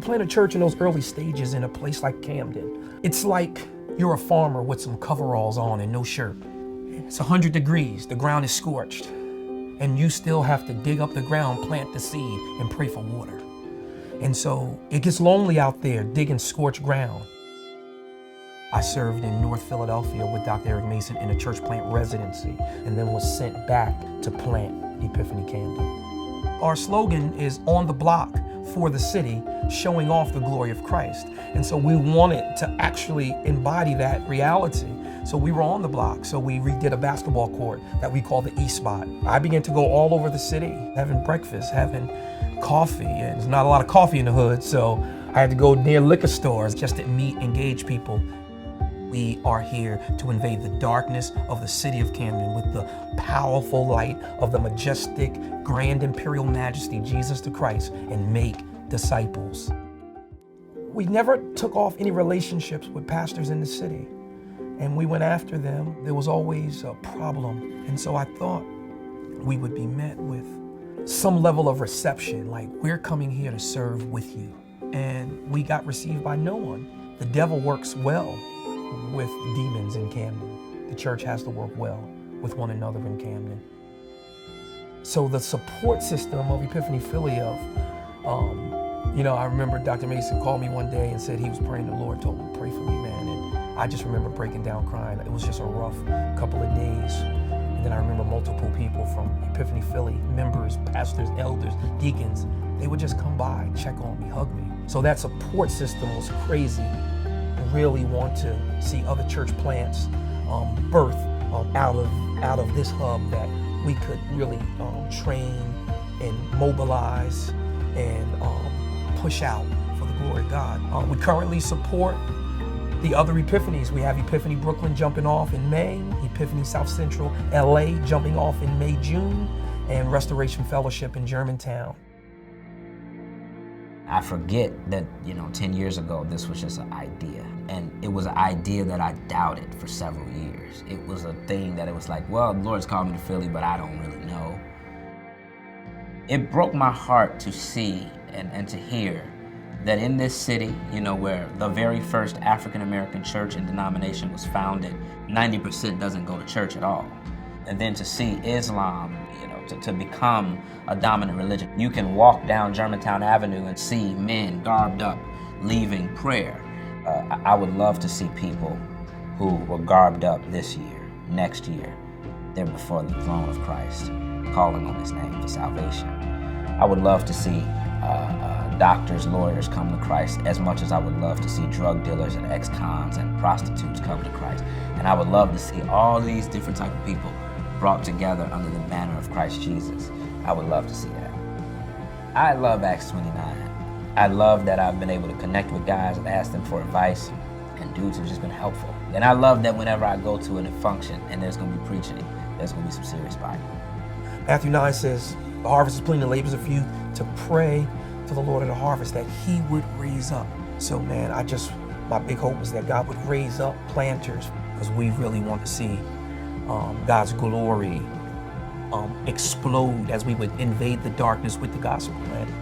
plant a church in those early stages in a place like Camden, it's like you're a farmer with some coveralls on and no shirt. It's 100 degrees, the ground is scorched, and you still have to dig up the ground, plant the seed, and pray for water. And so it gets lonely out there digging scorched ground. I served in North Philadelphia with Dr. Eric Mason in a church plant residency, and then was sent back to plant Epiphany Camden. Our slogan is on the block for the city, showing off the glory of Christ. And so we wanted to actually embody that reality. So we were on the block. So we redid a basketball court that we call the East Spot. I began to go all over the city, having breakfast, having coffee, and there's not a lot of coffee in the hood, so I had to go near liquor stores just to meet, engage people. We are here to invade the darkness of the city of Camden with the powerful light of the majestic, grand imperial majesty, Jesus the Christ, and make disciples. We never took off any relationships with pastors in the city, and we went after them. There was always a problem, and so I thought we would be met with some level of reception, like, we're coming here to serve with you. And we got received by no one. The devil works well with demons in Camden. The church has to work well with one another in Camden. So the support system of Epiphany Philly I remember Dr. Mason called me one day and said he was praying. The Lord told him to pray for me, man. And I just remember breaking down crying. It was just a rough couple of days. And then I remember multiple people from Epiphany Philly, members, pastors, elders, deacons, they would just come by, check on me, hug me. So that support system was crazy. I really want to see other church plants birth out of this hub, that we could really train and mobilize and push out for the glory of God. We currently support the other Epiphanies. We have Epiphany Brooklyn jumping off in May, Epiphany South Central LA jumping off in May, June, and Restoration Fellowship in Germantown. I forget that, 10 years ago, this was just an idea. And it was an idea that I doubted for several years. It was a thing that it was like, well, the Lord's called me to Philly, but I don't really know. It broke my heart to see and to hear that in this city, where the very first African-American church and denomination was founded, 90% doesn't go to church at all. And then to see Islam, to become a dominant religion. You can walk down Germantown Avenue and see men garbed up leaving prayer. I would love to see people who were garbed up this year, next year, they're before the throne of Christ, calling on his name for salvation. I would love to see doctors, lawyers come to Christ as much as I would love to see drug dealers and ex-cons and prostitutes come to Christ. And I would love to see all these different type of people brought together under the banner of Christ Jesus. I would love to see that. I love Acts 29. I love that I've been able to connect with guys and ask them for advice, and dudes who've just been helpful. And I love that whenever I go to a function and there's gonna be preaching, there's gonna be some serious Bible. Matthew 9 says, the harvest is plenty, the labors are few, to pray to the Lord of the harvest that he would raise up. So man, my big hope is that God would raise up planters, because we really want to see God's glory explode as we would invade the darkness with the gospel planted.